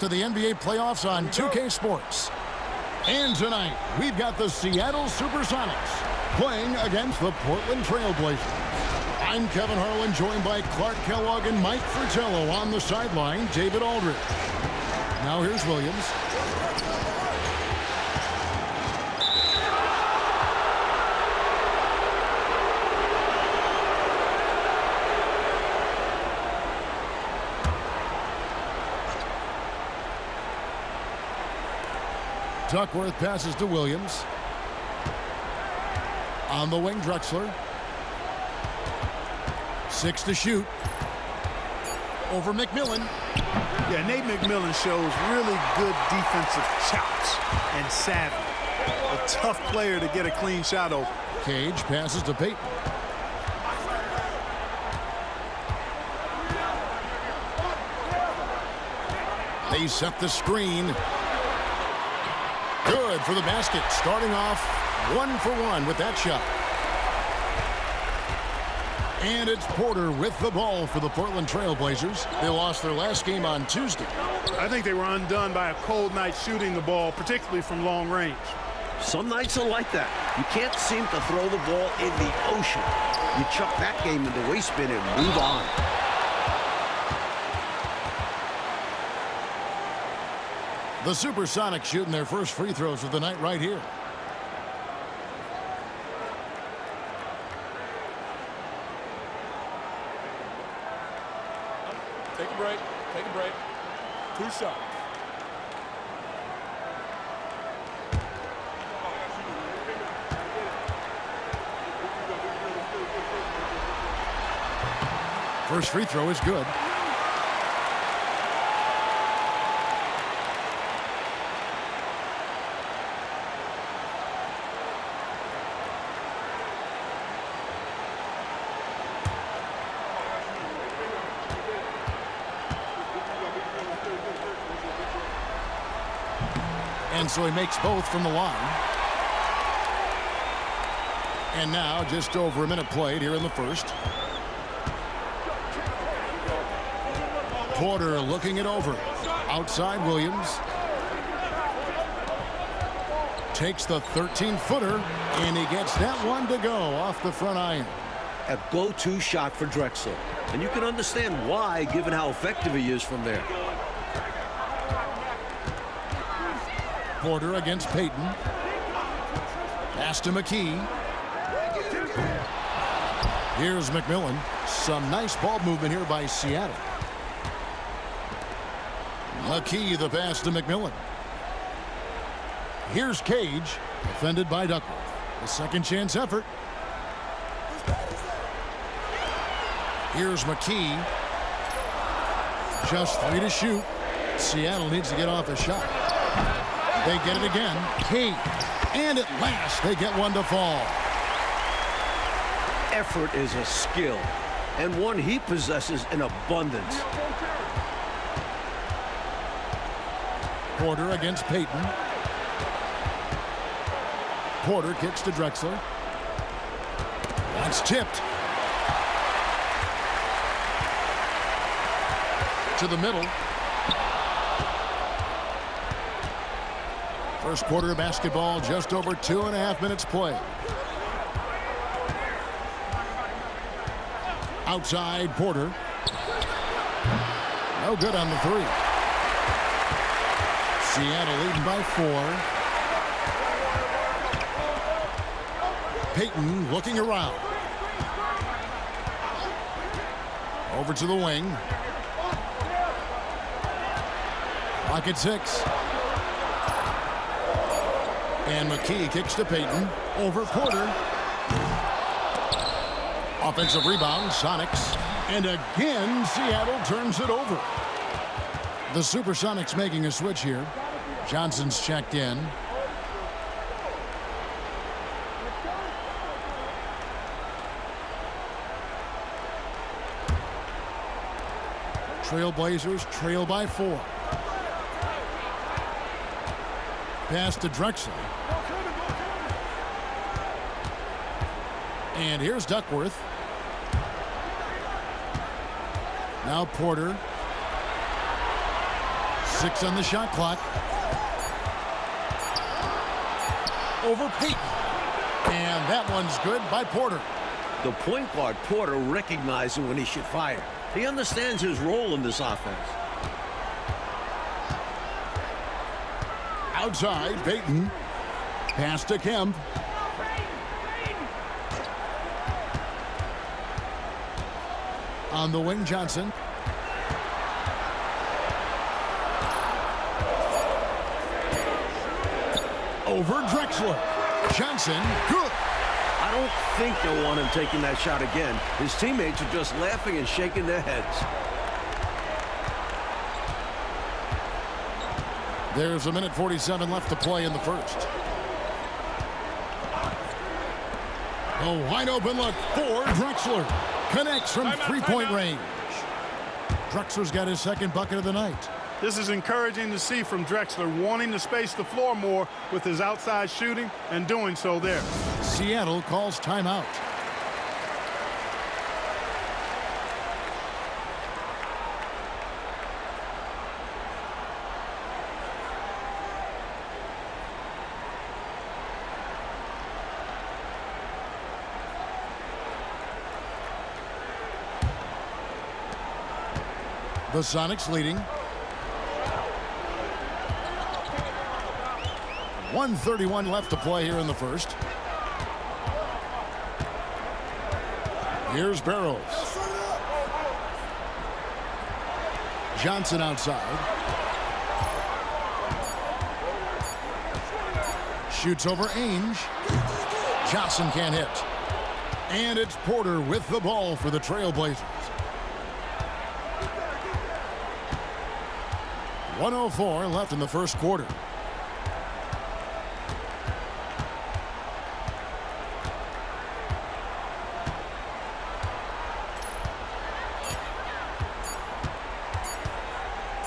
To the NBA playoffs on 2K Sports. And tonight, we've got the Seattle Supersonics playing against the Portland Trailblazers. I'm Kevin Harlan, joined by Clark Kellogg and Mike Fratello on the sideline, David Aldridge. Now here's Williams. Duckworth passes to Williams. On the wing, Drexler. 6 to shoot. Over McMillan. Yeah, Nate McMillan shows really good defensive chops and savvy. A tough player to get a clean shot over. Cage passes to Payton. They set the screen. Good for the basket. Starting off 1 for 1 with that shot. And it's Porter with the ball for the Portland Trailblazers. They lost their last game on Tuesday. I think they were undone by a cold night shooting the ball, particularly from long range. Some nights are like that. You can't seem to throw the ball in the ocean. You chuck that game in the waste bin and move on. The Supersonics shooting their first free throws of the night right here. Take a break. Take a break. 2 shots. First free throw is good. And so he makes both from the line. And now just over a minute played here in the first. Porter looking it over. Outside Williams. Takes the 13-footer, and he gets that one to go off the front iron. A go-to shot for Drexler. And you can understand why, given how effective he is from there. Porter against Payton. Pass to McKee. Here's McMillan. Some nice ball movement here by Seattle. McKee, the pass to McMillan. Here's Cage, defended by Duckworth. A second chance effort. Here's McKee. Just 3 to shoot. Seattle needs to get off the shot. They get it again. Cage. And at last, they get one to fall. Effort is a skill, and one he possesses in abundance. Porter against Payton. Porter kicks to Drexler. That's tipped. To the middle. First quarter of basketball, just over 2.5 minutes played. Outside, Porter. No good on the 3. Seattle leading by 4. Payton looking around. Over to the wing. Clock at 6. And McKee kicks to Payton. Over Porter. Offensive rebound, Sonics. And again, Seattle turns it over. The Supersonics making a switch here. Johnson's checked in. Trailblazers trail by 4. Pass to Drexler. And here's Duckworth. Now Porter. 6 on the shot clock. Over Peyton. And that one's good by Porter. The point guard, Porter, recognizing when he should fire. He understands his role in this offense. Outside, Peyton. Pass to Kemp. On the wing, Johnson. Over Drexler. Johnson, good. I don't think they'll want him taking that shot again. His teammates are just laughing and shaking their heads. There's a minute 47 left to play in the first. A wide open look for Drexler. Connects from three-point range. Drexler's got his second bucket of the night. This is encouraging to see from Drexler, wanting to space the floor more with his outside shooting and doing so there. Seattle calls timeout. The Sonics leading. 1:31 left to play here in the first. Here's Barrows. Johnson outside. Shoots over Ainge. Johnson can't hit. And it's Porter with the ball for the Trailblazers. 1:04 left in the first quarter.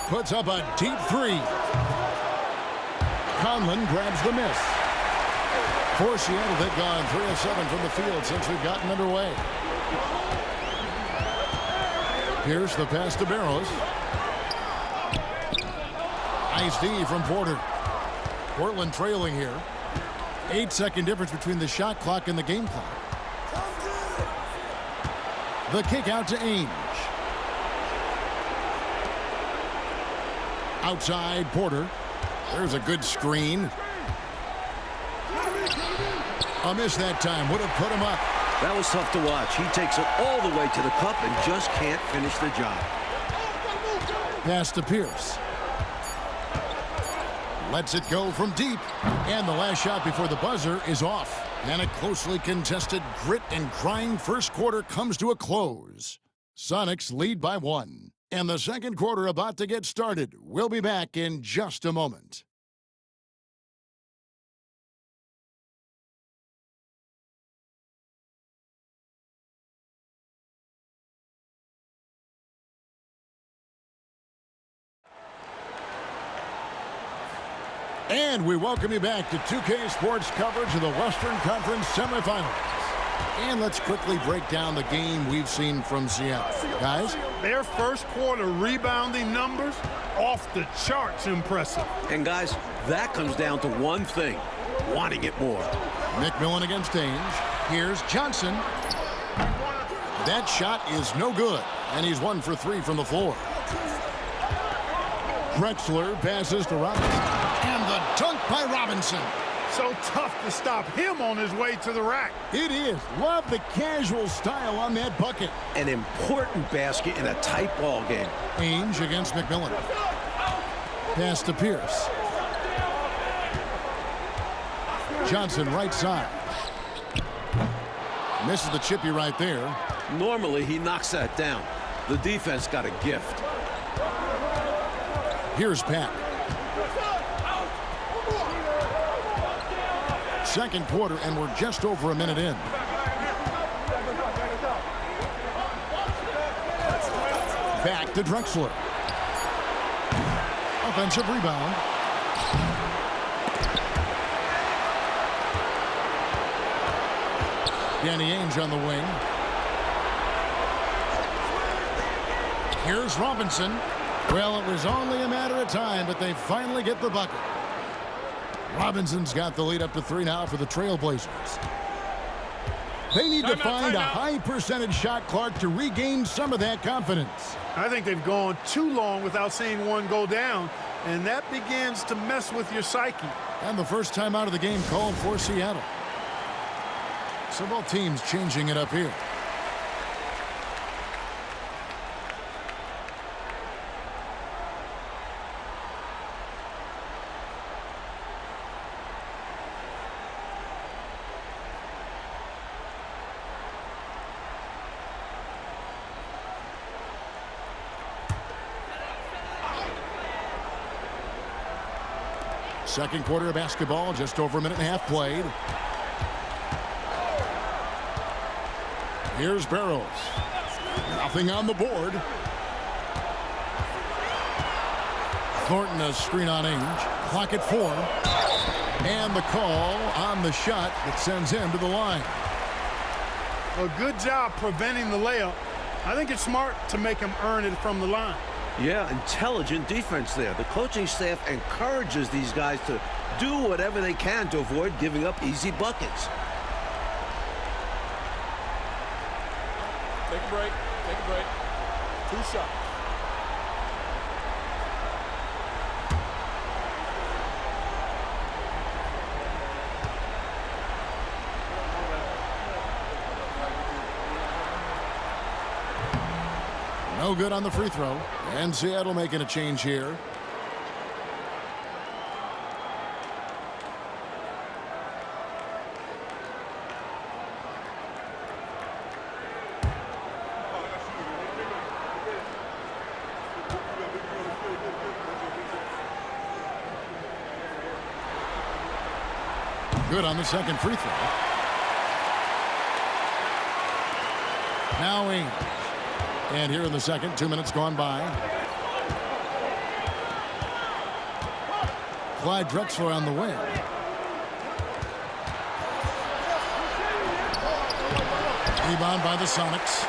Puts up a deep three. Conlon grabs the miss. For Seattle, they've gone 3 of 7 from the field since we've gotten underway. Here's the pass to Barrows. Nice D from Porter. Portland trailing here. 8-second difference between the shot clock and the game clock. The kick out to Ainge. Outside, Porter. There's a good screen. A miss that time. Would have put him up. That was tough to watch. He takes it all the way to the cup and just can't finish the job. Pass to Pierce. Lets it go from deep. And the last shot before the buzzer is off. And a closely contested grit and grind first quarter comes to a close. Sonics lead by 1. And the second quarter about to get started. We'll be back in just a moment. And we welcome you back to 2K Sports coverage of the Western Conference semifinals. And let's quickly break down the game we've seen from Seattle. Guys? Their first quarter rebounding numbers off the charts impressive. And guys, that comes down to one thing, wanting it more. McMillan against Ainge. Here's Johnson. That shot is no good. And he's 1 for 3 from the floor. Drexler passes to Robinson. And the dunk by Robinson. So tough to stop him on his way to the rack. It is. Love the casual style on that bucket. An important basket in a tight ball game. Ainge against McMillan. Pass to Pierce. Johnson right side. Misses the chippy right there. Normally he knocks that down. The defense got a gift. Here's Pat. Second quarter, and we're just over a minute in. Back to Drexler. Offensive rebound. Danny Ainge on the wing. Here's Robinson. Well, it was only a matter of time, but they finally get the bucket. Robinson's got the lead up to 3 now for the Trailblazers. They need to find a high percentage shot, Clark, to regain some of that confidence. I think they've gone too long without seeing one go down, and that begins to mess with your psyche. And the first time out of the game called for Seattle. So both teams changing it up here. Second quarter of basketball, just over a minute and a half played. Here's Barrows. Nothing on the board. Thornton a screen on Ainge. Clock at 4. And the call on the shot that sends him to the line. A good job preventing the layup. I think it's smart to make him earn it from the line. Yeah, intelligent defense there. The coaching staff encourages these guys to do whatever they can to avoid giving up easy buckets. Take a break. Take a break. 2 shots. No good on the free throw. And Seattle making a change here. Good on the second free throw. Now Ainge. And here in the second, 2 minutes gone by. Clyde Drexler on the wing. Rebound by the Sonics.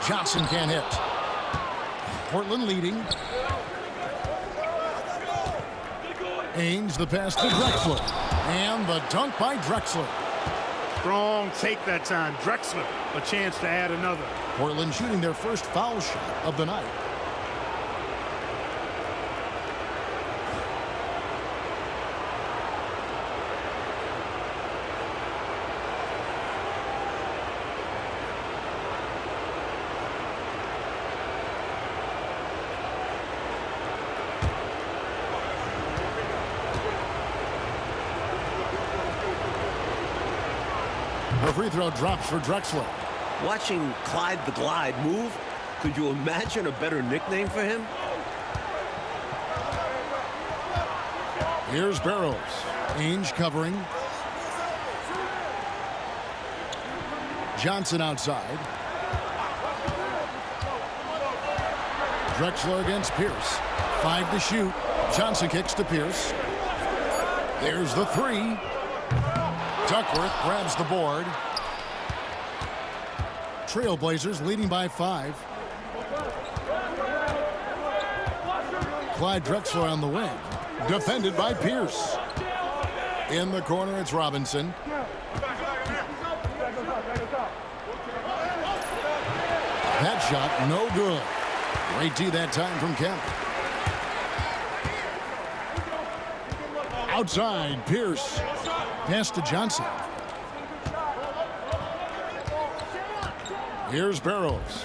Johnson can't hit. Portland leading. Ainge the pass to Drexler. And the dunk by Drexler. Strong take that time. Drexler, a chance to add another. Portland shooting their first foul shot of the night. The free throw drops for Drexler. Watching Clyde the Glide move, could you imagine a better nickname for him? Here's Barrows. Ainge covering. Johnson outside. Drexler against Pierce. 5 to shoot. Johnson kicks to Pierce. There's the 3. Duckworth grabs the board. Trailblazers leading by 5. Clyde Drexler on the wing. Defended by Pierce. In the corner, it's Robinson. That shot, no good. Great D that time from Kemp. Outside, Pierce. Pass to Johnson. Here's Barrows.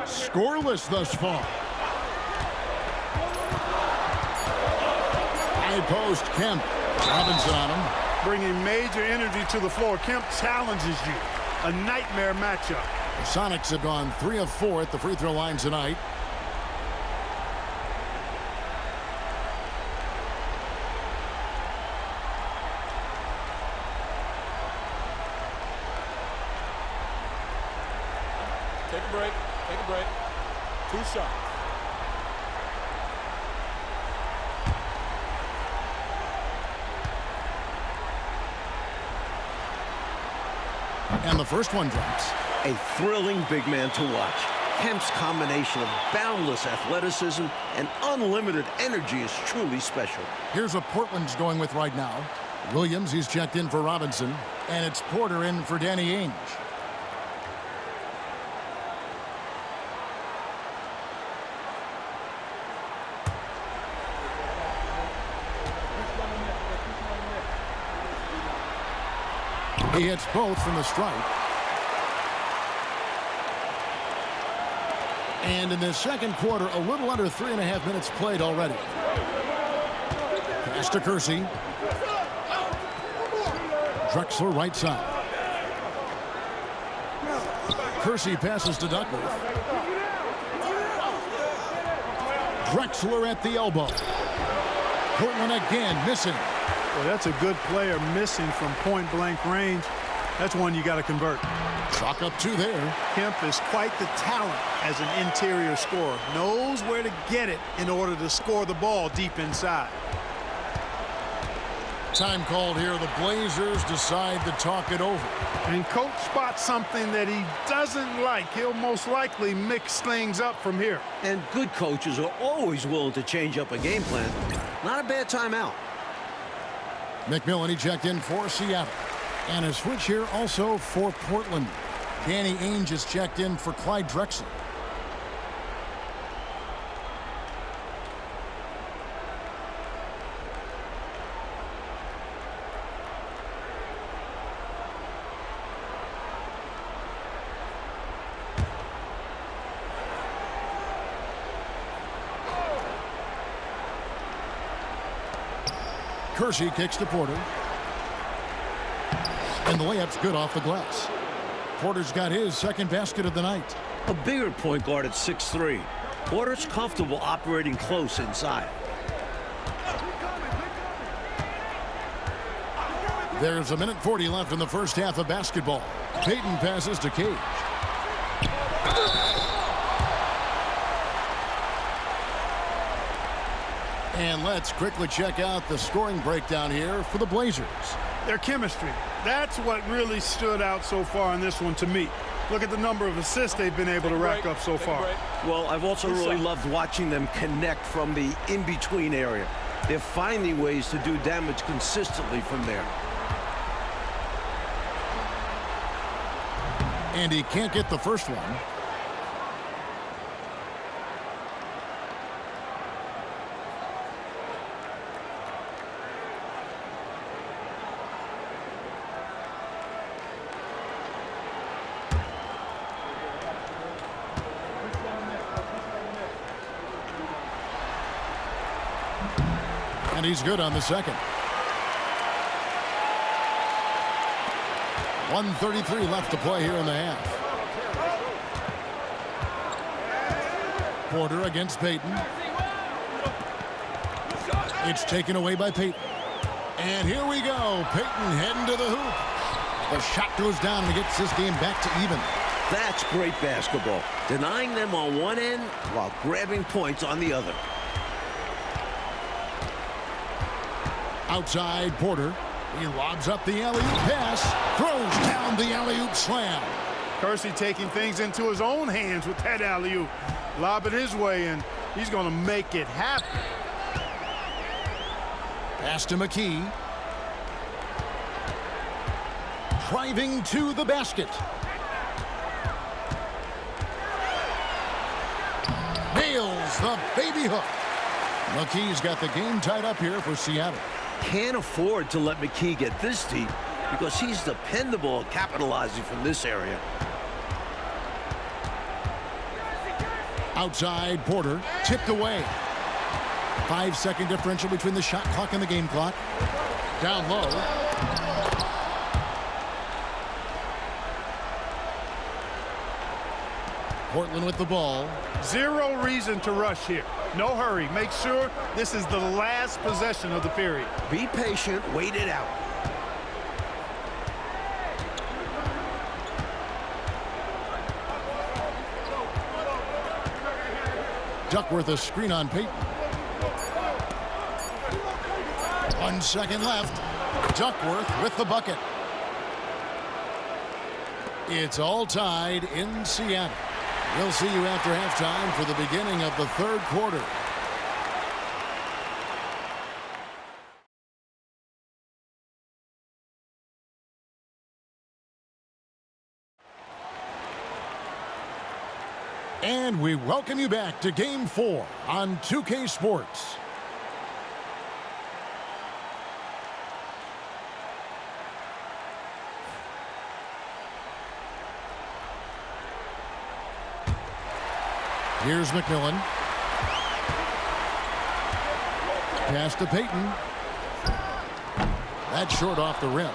Scoreless thus far. High post, Kemp. Robinson on him. Bringing major energy to the floor. Kemp challenges you. A nightmare matchup. The Sonics have gone 3 of 4 at the free throw line tonight. Take a break. Take a break. 2 shots. And the first one drops. A thrilling big man to watch. Kemp's combination of boundless athleticism and unlimited energy is truly special. Here's what Portland's going with right now. Williams, he's checked in for Robinson. And it's Porter in for Danny Ainge. He hits both from the stripe. And in the second quarter, a little under 3.5 minutes played already. Pass to Kersey. Drexler right side. Kersey passes to Duckworth. Drexler at the elbow. Portland again missing. Well, that's a good player missing from point-blank range. That's one you got to convert. Chalk up 2 there. Kemp is quite the talent as an interior scorer. Knows where to get it in order to score the ball deep inside. Time called here. The Blazers decide to talk it over. And coach spots something that he doesn't like. He'll most likely mix things up from here. And good coaches are always willing to change up a game plan. Not a bad timeout. McMillan, he checked in for Seattle. And a switch here also for Portland. Danny Ainge is checked in for Clyde Drexler. Kersey kicks to Porter. And the layup's good off the glass. Porter's got his second basket of the night. A bigger point guard at 6'3". Porter's comfortable operating close inside. There's 1:40 left in the first half of basketball. Payton passes to Cage. And let's quickly check out the scoring breakdown here for the Blazers. Their chemistry. That's what really stood out so far in this one to me. Look at the number of assists they've been able to rack up so far. Well, I've also really loved watching them connect from the in-between area. They're finding ways to do damage consistently from there. And he can't get the first one. And he's good on the second. 1:33 left to play here in the half. Porter against Payton. It's taken away by Payton. And here we go. Payton heading to the hoop. The shot goes down and gets this game back to even. That's great basketball. Denying them on one end while grabbing points on the other. Outside, Porter. He lobs up the alley-oop pass. Throws down the alley-oop slam. Kersey taking things into his own hands with that alley-oop. Lob it his way, and he's going to make it happen. Pass to McKee. Driving to the basket. Nails the baby hook. McKee's got the game tied up here for Seattle. Can't afford to let McKee get this deep because he's dependable at capitalizing from this area. Outside, Porter, tipped away. 5-second differential between the shot clock and the game clock. Down low. Portland with the ball. Zero reason to rush here. No hurry. Make sure this is the last possession of the period. Be patient. Wait it out. Duckworth a screen on Payton. 1 second left. Duckworth with the bucket. It's all tied in Seattle. We'll see you after halftime for the beginning of the third quarter. And we welcome you back to Game 4 on 2K Sports. Here's McMillan. Pass to Payton. That's short off the rim.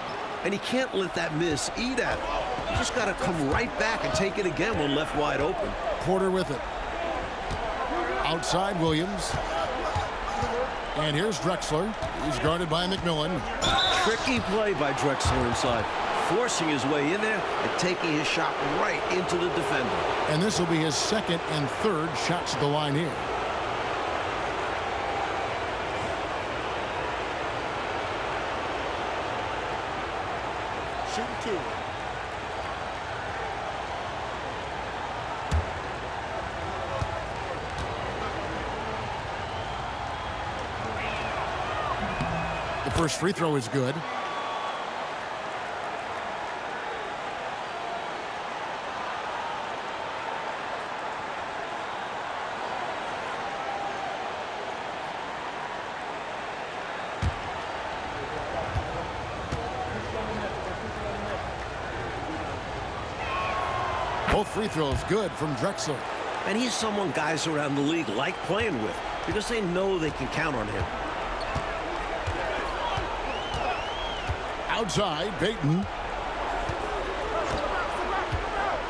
And he can't let that miss eat at him. You just got to come right back and take it again when left wide open. Porter with it. Outside Williams. And here's Drexler. He's guarded by McMillan. Tricky play by Drexler inside, forcing his way in there and taking his shot right into the defender. And this will be his second and third shots at the line here. Shooting 2. The first free throw is good. Both free throws good from Drexler. And he's someone guys around the league like playing with because they know they can count on him. Outside, Payton.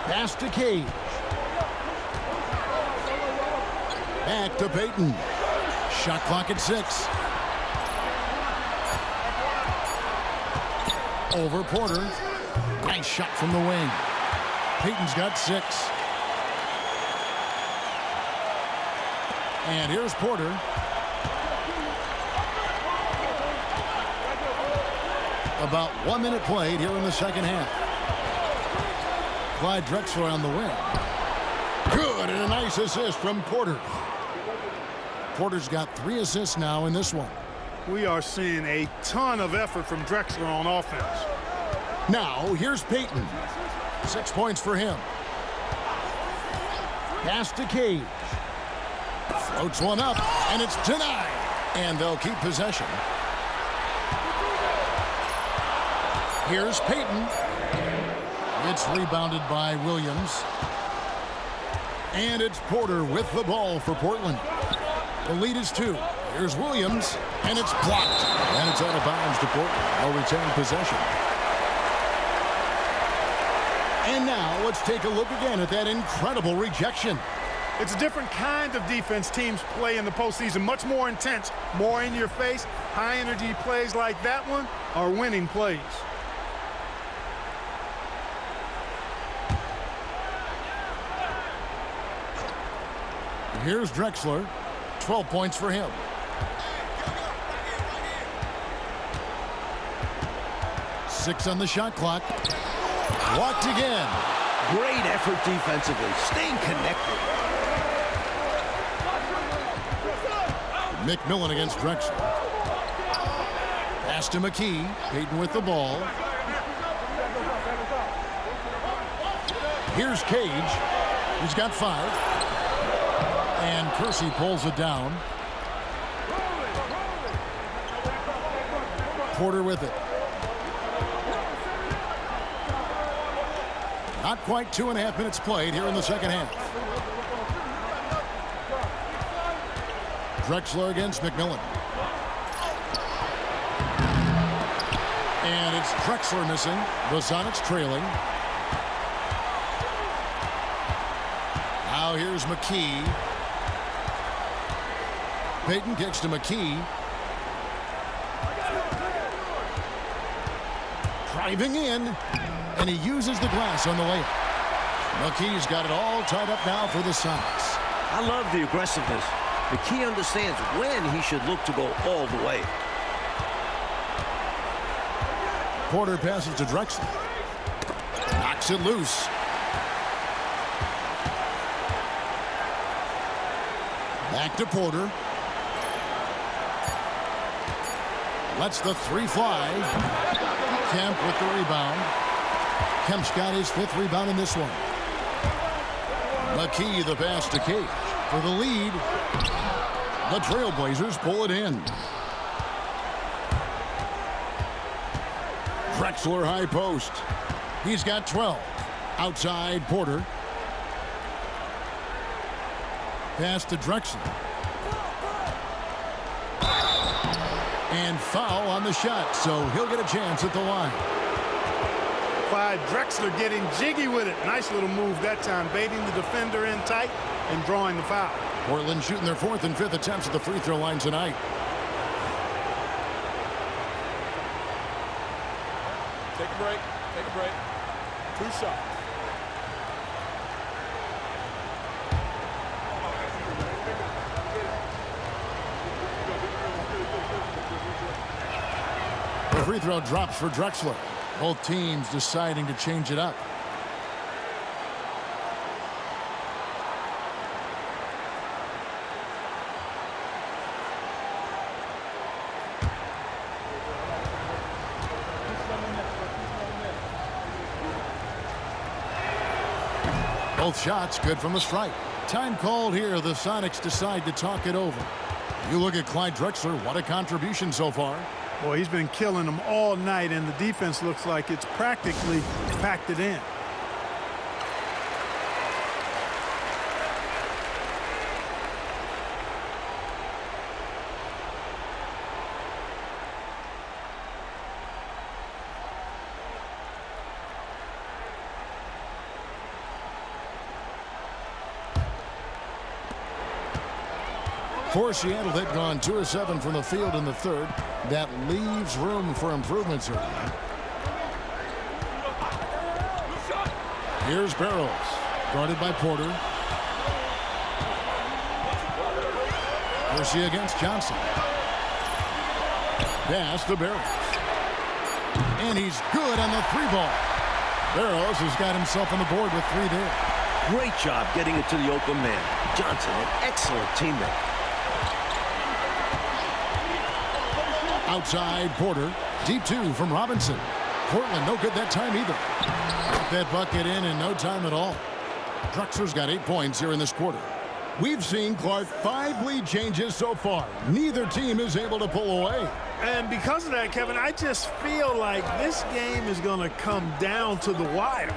Pass to Cage. Back to Payton. Shot clock at 6. Over Porter. Nice shot from the wing. Payton's got 6. And here's Porter. About 1 minute played here in the second half. Clyde Drexler on the wing. Good, and a nice assist from Porter. Porter's got 3 assists now in this one. We are seeing a ton of effort from Drexler on offense. Now, here's Payton. 6 points for him. Pass to Cage. Floats one up, and it's denied. And they'll keep possession. Here's Payton. It's rebounded by Williams. And it's Porter with the ball for Portland. The lead is 2. Here's Williams, and it's blocked. And it's out of bounds to Portland. They'll retain possession. And now let's take a look again at that incredible rejection. It's a different kind of defense teams play in the postseason. Much more intense, more in your face. High energy plays like that one are winning plays. Here's Drexler. 12 points for him. Six on the shot clock. Blocked again. Great effort defensively, staying connected. McMillan against Drexler. Pass to McKee. Payton with the ball. Here's Cage. He's got 5. And Kersey pulls it down. Porter with it. Not quite 2.5 minutes played here in the second half. Drexler against McMillan. And it's Drexler missing. The Sonics trailing. Now here's McKee. Payton kicks to McKee. Driving in. And he uses the glass on the layup. McKee's got it all tied up now for the Sonics. I love the aggressiveness. McKee understands when he should look to go all the way. Porter passes to Drexler. Knocks Knocks it loose. Back to Porter. Lets the three fly. Kemp with the rebound. Kemp's got his 5th rebound in this one. McKee the pass to Cage for the lead. The Trailblazers pull it in. Drexler high post. He's got 12. Outside Porter. Pass to Drexler. And foul on the shot, so he'll get a chance at the line. Clyde Drexler getting jiggy with it. Nice little move that time, baiting the defender in tight and drawing the foul. Portland shooting their 4th and 5th attempts at the free throw line tonight. Take a break. Take a break. 2 shots. The free throw drops for Drexler. Both teams deciding to change it up. Both shots good from the stripe. Time called here. The Sonics decide to talk it over. You look at Clyde Drexler. What a contribution so far. Boy, he's been killing them all night, and the defense looks like it's practically packed it in. For Seattle, they've gone 2 of 7 from the field in the 3rd. That leaves room for improvements here. Here's Barrows, guarded by Porter. Garcia against Johnson. Pass to Barrows. And he's good on the 3-ball. Barrows has got himself on the board with 3 there. Great job getting it to the open man. Johnson, an excellent teammate. Outside Porter. Deep 2 from Robinson. Portland no good that time either. Got that bucket in no time at all. Drexler's got 8 points here in this quarter. We've seen, Clark, 5 lead changes so far. Neither team is able to pull away. And because of that, Kevin, I just feel like this game is going to come down to the wire.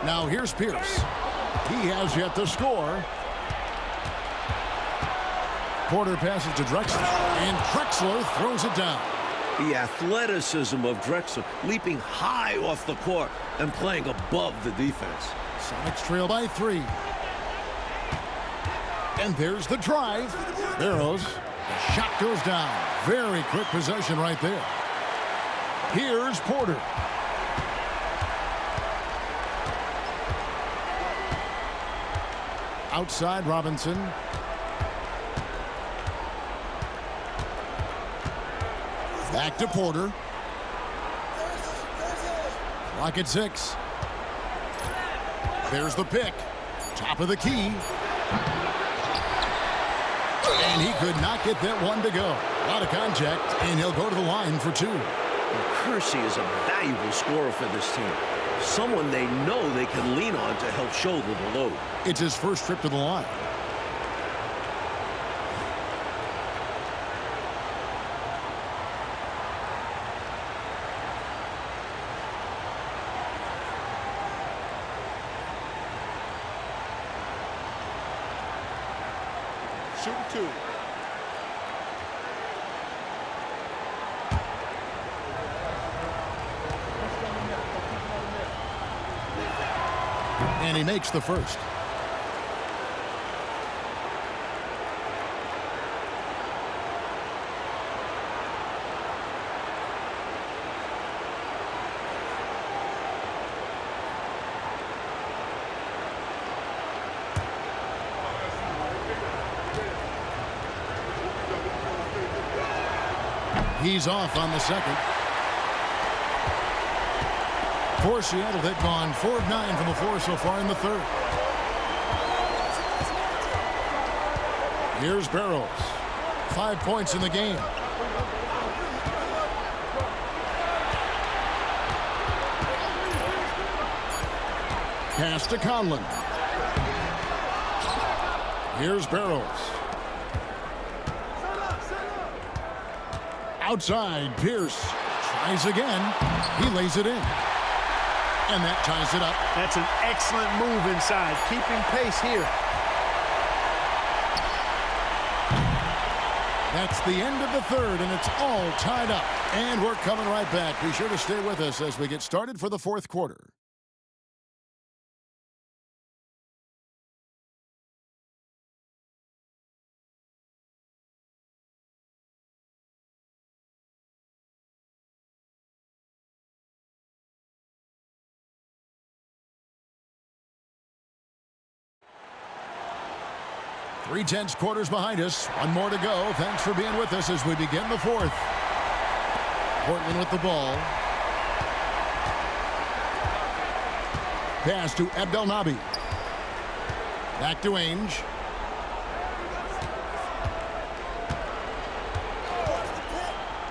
Now here's Pierce. He has yet to score. Porter passes to Drexler, and Drexler throws it down. The athleticism of Drexler, leaping high off the court and playing above the defense. Sonics trail by 3. And there's the drive. Barrows. The shot goes down. Very quick possession right there. Here's Porter. Outside Robinson. Back to Porter. Clock at 6. There's the pick. Top of the key. And he could not get that one to go. A lot of contact, and he'll go to the line for 2. And Kersey is a valuable scorer for this team. Someone they know they can lean on to help shoulder the load. It's his first trip to the line. Shooting 2. And he makes the first. He's off on the second. For Seattle, they've gone 4 of 9 from the floor so far in the third. Here's Barrows. 5 points in the game. Pass to Conlon. Here's Barrows. Outside, Pierce tries again. He lays it in. And that ties it up. That's an excellent move inside, keeping pace here. That's the end of the third, and it's all tied up. And we're coming right back. Be sure to stay with us as we get started for the fourth quarter. Three-tenths quarters behind us. One more to go. Thanks for being with us as we begin the fourth. Portland with the ball. Pass to Abdelnaby. Back to Ainge.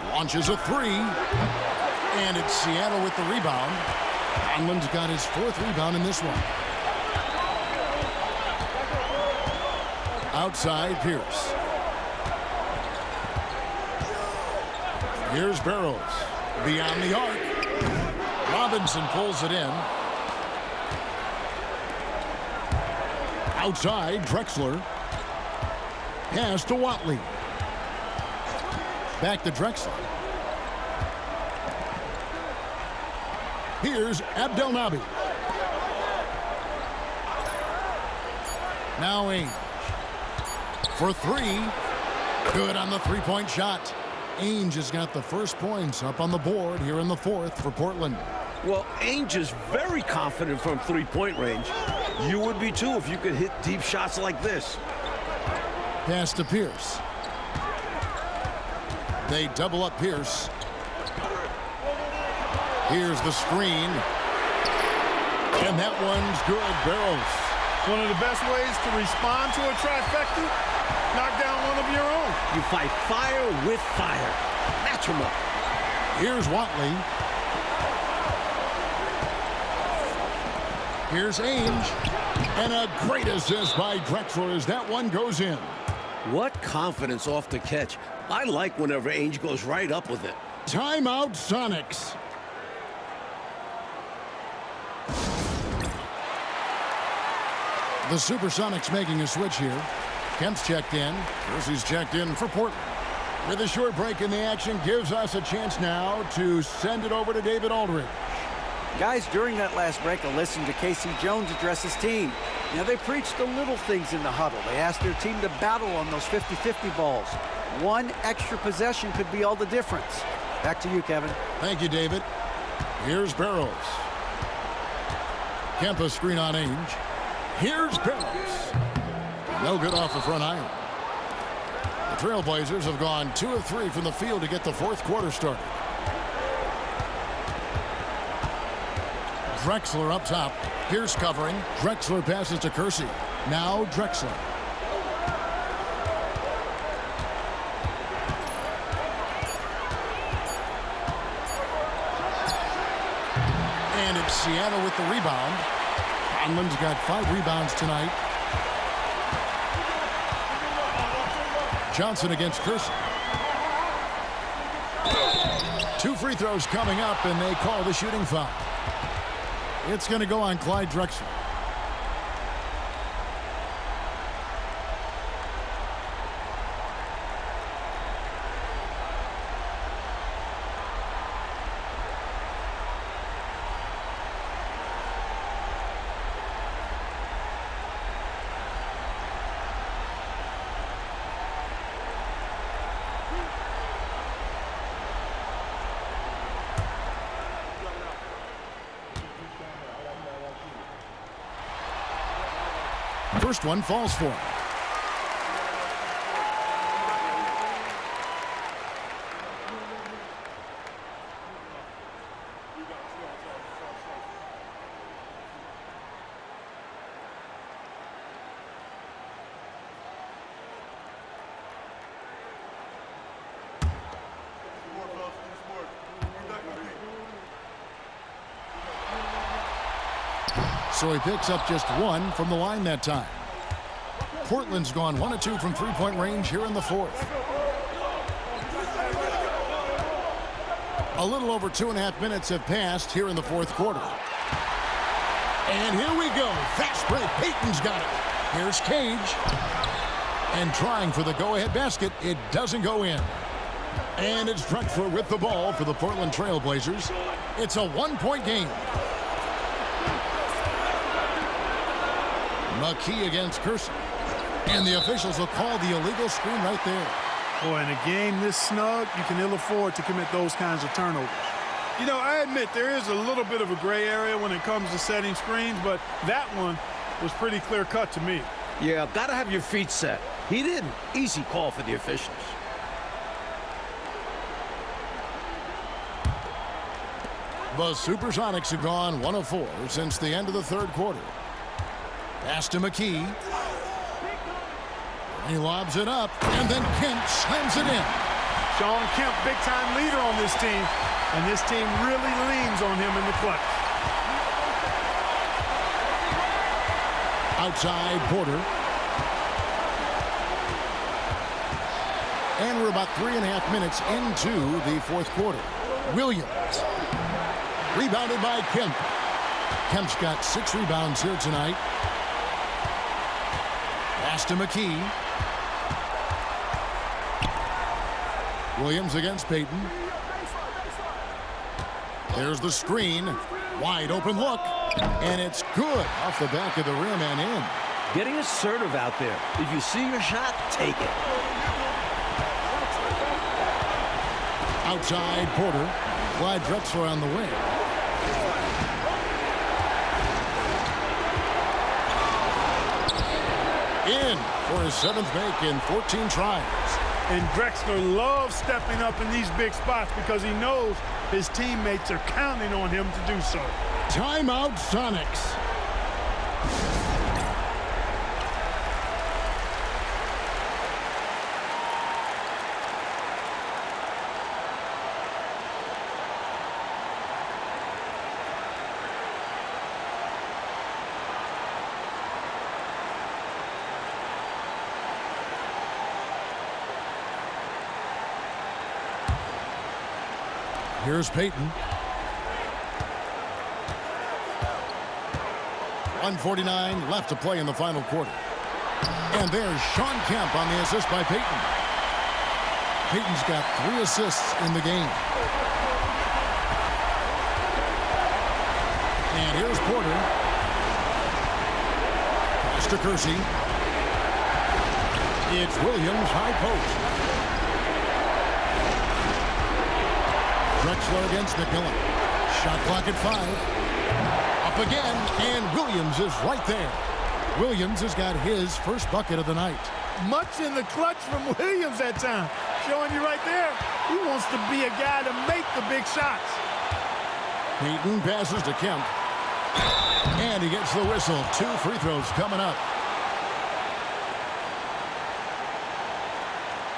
Launches a three. And it's Seattle with the rebound. Conlon's got his 4th rebound in this one. Outside, Pierce. Here's Barrows. Beyond the arc. Robinson pulls it in. Outside, Drexler. Pass to Watley. Back to Drexler. Here's Abdelnaby. Now Ainge. For 3. Good on the three-point shot. Ainge has got the first points up on the board here in the fourth for Portland. Well, Ainge is very confident from three-point range. You would be too if you could hit deep shots like this. Pass to Pierce. They double up Pierce. Here's the screen. And that one's good. Barrows. One of the best ways to respond to a trifecta, knock down one of your own. You fight fire with fire. Match them up. Here's Watley. Here's Ainge. And a great assist by Drexler as that one goes in. What confidence off the catch. I like whenever Ainge goes right up with it. Timeout, Sonics. The Supersonics making a switch here. Kemp's checked in. Kersey's checked in for Portland. With a short break in the action, gives us a chance now to send it over to David Aldridge. Guys, during that last break, I listened to Casey Jones address his team. Now, they preached the little things in the huddle. They asked their team to battle on those 50-50 balls. One extra possession could be all the difference. Back to you, Kevin. Thank you, David. Here's Barrows. Kemp a screen on Ainge. Here's Barrows. No good off the front iron. The Trailblazers have gone 2 of 3 from the field to get the fourth quarter started. Drexler up top. Pierce covering. Drexler passes to Kersey. Now Drexler. And it's Seattle with the rebound. Conlon's got 5 rebounds tonight. Johnson against Kersey. 2 free throws coming up, and they call the shooting foul. It's going to go on Clyde Drexler. First one falls for him. So he picks up just 1 from the line that time. Portland's gone 1 of 2 from three-point range here in the fourth. A little over 2.5 minutes have passed here in the fourth quarter. And here we go. Fast break. Payton's got it. Here's Cage. And trying for the go-ahead basket. It doesn't go in. And it's Drexler with the ball for the Portland Trailblazers. It's a 1-point game. McKee against Kersey. And the officials will call the illegal screen right there. Boy, in a game this snug, you can ill afford to commit those kinds of turnovers. You know, I admit there is a little bit of a gray area when it comes to setting screens, but that one was pretty clear-cut to me. Yeah, gotta have your feet set. He didn't. Easy call for the officials. The Supersonics have gone 1 of 4 since the end of the third quarter. Pass to McKee. He lobs it up, and then Kemp slams it in. Shawn Kemp, big-time leader on this team, and this team really leans on him in the clutch. Outside Porter. And we're about 3.5 minutes into the fourth quarter. Williams. Rebounded by Kemp. Kemp's got 6 rebounds here tonight. Pass to McKee. Williams against Payton. There's the screen. Wide open look. And it's good off the back of the rim and in. Getting assertive out there. If you see your shot, take it. Outside Porter. Clyde Drexler on the wing. In for his 7th make in 14 tries. And Drexler loves stepping up in these big spots because he knows his teammates are counting on him to do so. Timeout Sonics. Here's Payton. 1:49 left to play in the final quarter. And there's Shawn Kemp on the assist by Payton. Payton's got 3 assists in the game. And here's Porter. Pass to Kersey. It's Williams, high post. Drexler against McMillan. Shot clock at 5. Up again, and Williams is right there. Williams has got his first bucket of the night. Much in the clutch from Williams that time. Showing you right there, he wants to be a guy to make the big shots. Payton passes to Kemp. And he gets the whistle. 2 free throws coming up.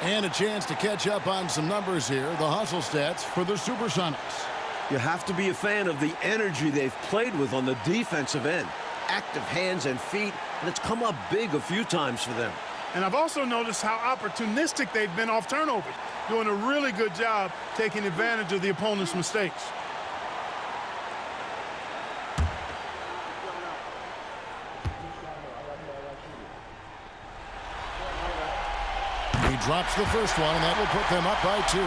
And a chance to catch up on some numbers here. The hustle stats for the Supersonics. You have to be a fan of the energy they've played with on the defensive end. Active hands and feet, and it's come up big a few times for them. And I've also noticed how opportunistic they've been off turnovers, doing a really good job taking advantage of the opponent's mistakes. He drops the first one, and that will put them up by 2.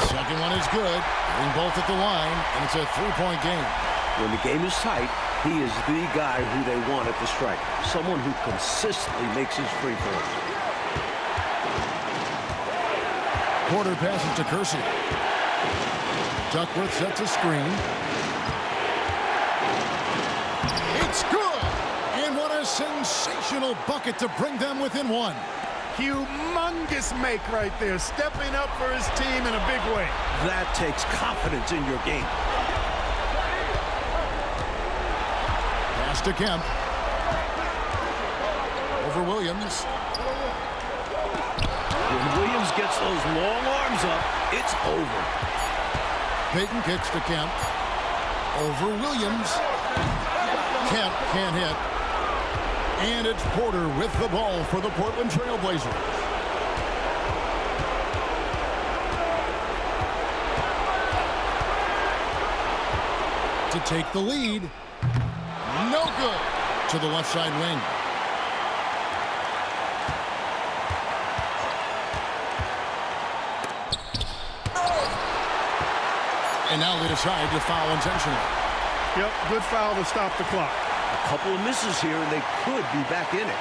Second one is good. Getting both at the line, and it's a 3-point game. When the game is tight, he is the guy who they want at the strike. Someone who consistently makes his free throws. Porter passes to Kersey. Duckworth sets a screen. It's good! And what a sensational bucket to bring them within 1. Humongous make right there, stepping up for his team in a big way. That takes confidence in your game. Pass to Kemp. Over Williams. When Williams gets those long arms up, it's over. Peyton kicks to Kemp. Over Williams. Kemp can't hit. And it's Porter with the ball for the Portland Trailblazers. To take the lead. No good. To the left side wing. And now they decide to foul intentionally. Yep, good foul to stop the clock. A couple of misses here, and they could be back in it.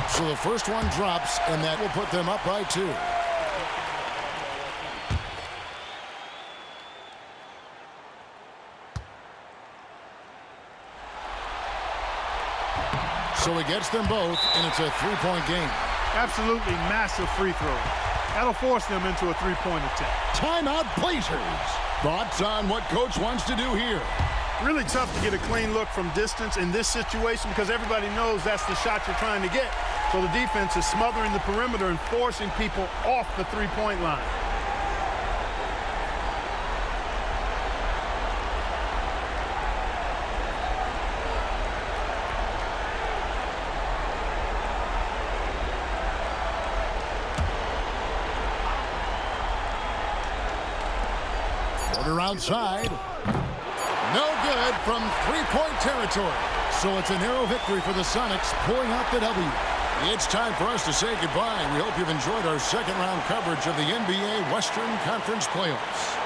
So the first one drops, and that will put them up by 2. So he gets them both, and it's a 3-point game. Absolutely massive free throw. That'll force them into a 3-point attempt. Timeout, Blazers. Thoughts on what Coach wants to do here? Really tough to get a clean look from distance in this situation because everybody knows that's the shot you're trying to get. So the defense is smothering the perimeter and forcing people off the 3-point line. Porter outside. No good from 3-point territory. So it's a narrow victory for the Sonics, pulling out the W. It's time for us to say goodbye. We hope you've enjoyed our second round coverage of the NBA Western Conference Playoffs.